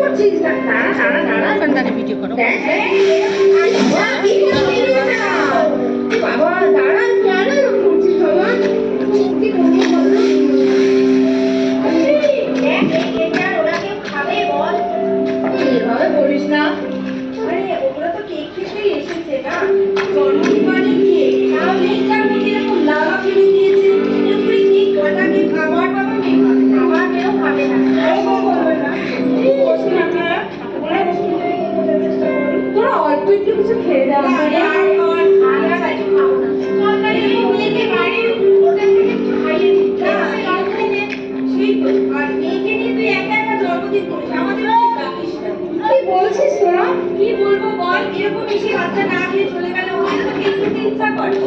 করছিস? দাঁড়া ভিডিও করো। বাবা দাঁড়া, কেন এরকম করছিস বাবা? কি করবো বল? এভাবে বলিস না। আরে ওগুলো তো কেক খেতেই এসেছে না, জন্মদিন মানে কেক, তাও কেকটার মধ্যে এরকম লাভা ফেলে দিয়েছে। এরপরে কেক কাটাকে খাবার বাবা মেয়ে খাবে, খাবার কেউ খাবে না, এরকম করবে না। বসুন আপনারা, ওরা বসুন, বোঝার চেষ্টা করুন। তোরা অল্প একটু কিছু খেয়ে যা। কি বলছিস তোরা? কি বলবো বল, এরকম এসে বাচ্চা না খেয়ে চলে গেলে ওদের তো কেক খেতে ইচ্ছা করে।